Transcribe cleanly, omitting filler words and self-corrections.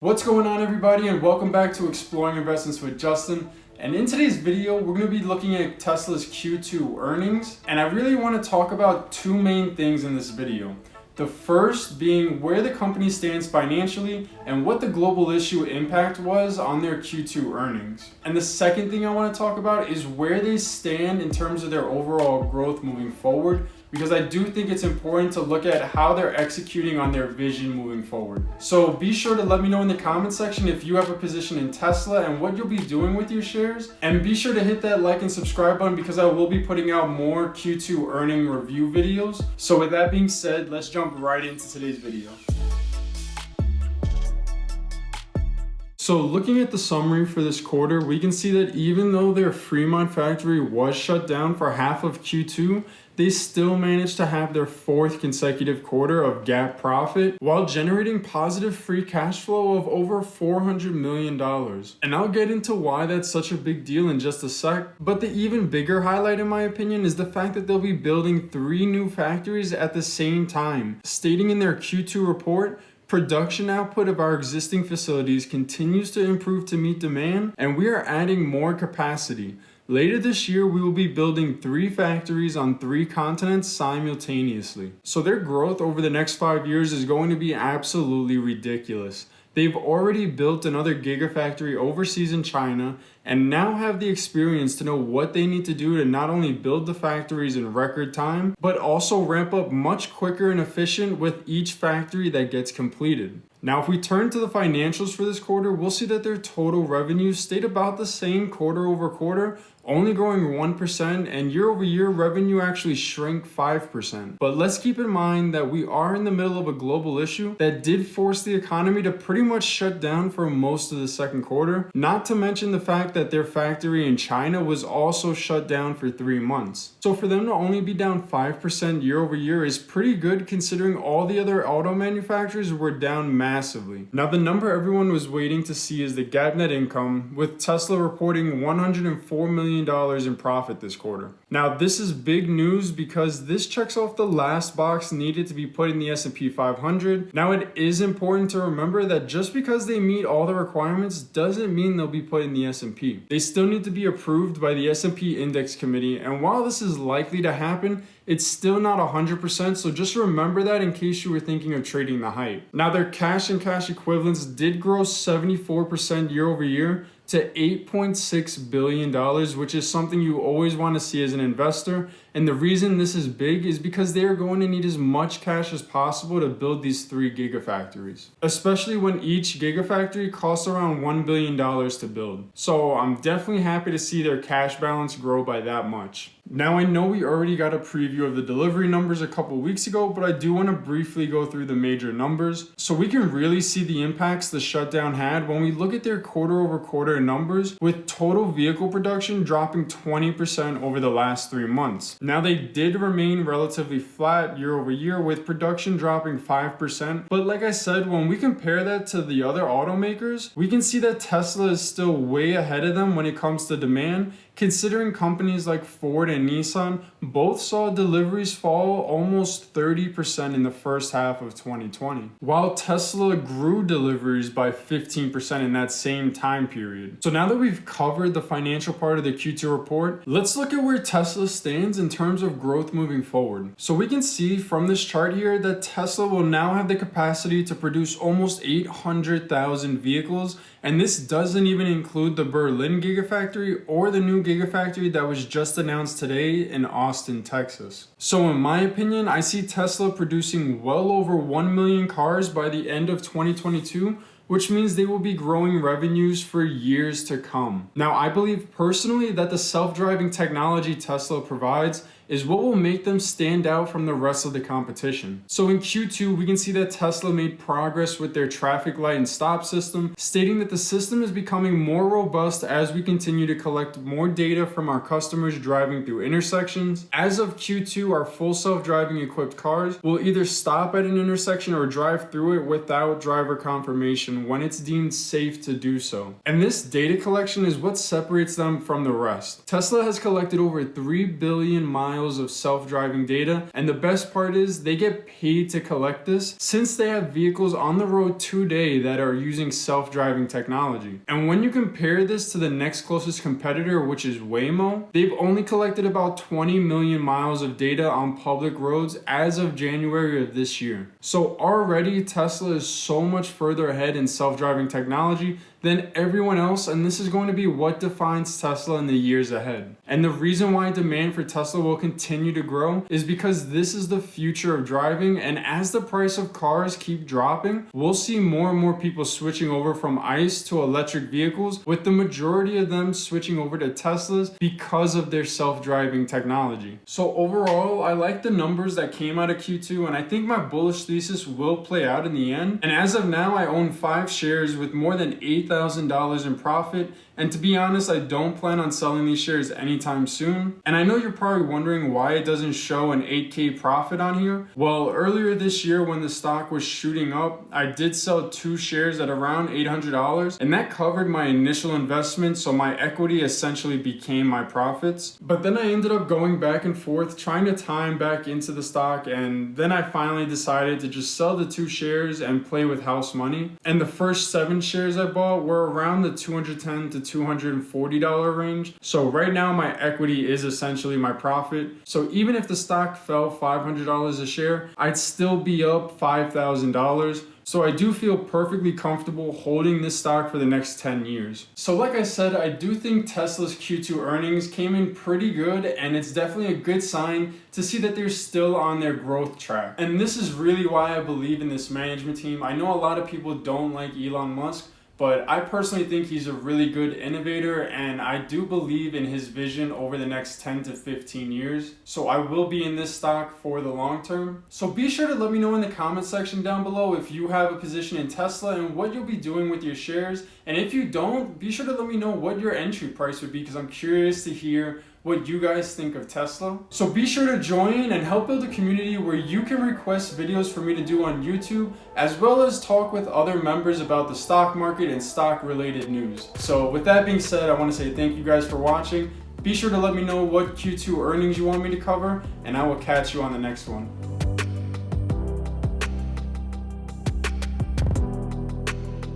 What's going on, everybody, and welcome back to Exploring Investments with Justin. And in today's video, we're going to be looking at Tesla's Q2 earnings, and I really want to talk about two main things in this video. The first being where the company stands financially and what the global issue impact was on their Q2 earnings. And the second thing I want to talk about is where they stand in terms of their overall growth moving forward, because I do think it's important to look at how they're executing on their vision moving forward. So be sure to let me know in the comment section if you have a position in Tesla and what you'll be doing with your shares. And be sure to hit that like and subscribe button because I will be putting out more Q2 earning review videos. So with that being said, let's jump right into today's video. So looking at the summary for this quarter, we can see that even though their Fremont factory was shut down for half of Q2, they still managed to have their fourth consecutive quarter of GAAP profit while generating positive free cash flow of over $400 million. And I'll get into why that's such a big deal in just a sec, but the even bigger highlight in my opinion is the fact that they'll be building 3 new factories at the same time, stating in their Q2 report, production output of our existing facilities continues to improve to meet demand, and we are adding more capacity. Later this year, we will be building 3 factories on 3 continents simultaneously. So their growth over the next 5 years is going to be absolutely ridiculous. They've already built another gigafactory overseas in China and now have the experience to know what they need to do to not only build the factories in record time, but also ramp up much quicker and efficient with each factory that gets completed. Now, if we turn to the financials for this quarter, we'll see that their total revenue stayed about the same quarter over quarter, only growing 1%, and year over year revenue actually shrank 5%. But let's keep in mind that we are in the middle of a global issue that did force the economy to pretty much shut down for most of the second quarter, not to mention the fact that their factory in China was also shut down for 3 months. So for them to only be down 5% year over year is pretty good considering all the other auto manufacturers were down massively. Now, the number everyone was waiting to see is the GAAP net income, with Tesla reporting $104 million in profit this quarter. Now, this is big news because this checks off the last box needed to be put in the S&P 500. Now, it is important to remember that just because they meet all the requirements doesn't mean they'll be put in the S&P. They still need to be approved by the S&P Index Committee, and while this is likely to happen, it's still not 100%, so just remember that in case you were thinking of trading the hype. Now, their cash and cash equivalents did grow 74% year over year to $8.6 billion, which is something you always want to see as an investor. And the reason this is big is because they are going to need as much cash as possible to build these 3 gigafactories, especially when each gigafactory costs around $1 billion to build. So I'm definitely happy to see their cash balance grow by that much. Now, I know we already got a preview of the delivery numbers a couple weeks ago, but I do want to briefly go through the major numbers so we can really see the impacts the shutdown had when we look at their quarter over quarter numbers, with total vehicle production dropping 20% over the last 3 months. Now, they did remain relatively flat year over year, with production dropping 5%, but like I said, when we compare that to the other automakers, we can see that Tesla is still way ahead of them when it comes to demand, considering companies like Ford and Nissan both saw deliveries fall almost 30% in the first half of 2020, while Tesla grew deliveries by 15% in that same time period. So now that we've covered the financial part of the Q2 report, let's look at where Tesla stands in terms of growth moving forward. So we can see from this chart here that Tesla will now have the capacity to produce almost 800,000 vehicles, and this doesn't even include the Berlin Gigafactory or the new Gigafactory that was just announced today in Austin, Texas. So in my opinion, I see Tesla producing well over 1 million cars by the end of 2022, which means they will be growing revenues for years to come. Now, I believe personally that the self-driving technology Tesla provides is what will make them stand out from the rest of the competition. So in Q2, we can see that Tesla made progress with their traffic light and stop system, stating that the system is becoming more robust as we continue to collect more data from our customers driving through intersections. As of Q2, our full self-driving equipped cars will either stop at an intersection or drive through it without driver confirmation when it's deemed safe to do so. And this data collection is what separates them from the rest. Tesla has collected over 3 billion miles miles of self-driving data. And the best part is they get paid to collect this since they have vehicles on the road today that are using self-driving technology. And when you compare this to the next closest competitor, which is Waymo, they've only collected about 20 million miles of data on public roads as of January of this year. So already Tesla is so much further ahead in self-driving technology than everyone else, and this is going to be what defines Tesla in the years ahead. And the reason why demand for Tesla will continue to grow is because this is the future of driving, and as the price of cars keep dropping, we'll see more and more people switching over from ICE to electric vehicles, with the majority of them switching over to Teslas because of their self-driving technology. So overall, I like the numbers that came out of Q2, and I think my bullish thesis will play out in the end. And as of now, I own 5 shares with more than $8,000 in profit, and to be honest, I don't plan on selling these shares anytime soon. And I know you're probably wondering why it doesn't show an 8K profit on here. Well, earlier this year when the stock was shooting up, I did sell 2 shares at around $800, and that covered my initial investment, so my equity essentially became my profits. But then I ended up going back and forth trying to time back into the stock, and then I finally decided to just sell the 2 shares and play with house money. And the first 7 shares I bought were around the $210 to $240 range. So right now my equity is essentially my profit. So even if the stock fell $500 a share, I'd still be up $5,000. So I do feel perfectly comfortable holding this stock for the next 10 years. So like I said, I do think Tesla's Q2 earnings came in pretty good, and it's definitely a good sign to see that they're still on their growth track. And this is really why I believe in this management team. I know a lot of people don't like Elon Musk, but I personally think he's a really good innovator, and I do believe in his vision over the next 10 to 15 years. So I will be in this stock for the long term. So be sure to let me know in the comment section down below if you have a position in Tesla and what you'll be doing with your shares. And if you don't, be sure to let me know what your entry price would be, because I'm curious to hear what you guys think of Tesla. So be sure to join and help build a community where you can request videos for me to do on YouTube, as well as talk with other members about the stock market and stock related news. So with that being said, I want to say thank you guys for watching. Be sure to let me know what Q2 earnings you want me to cover, and I will catch you on the next one.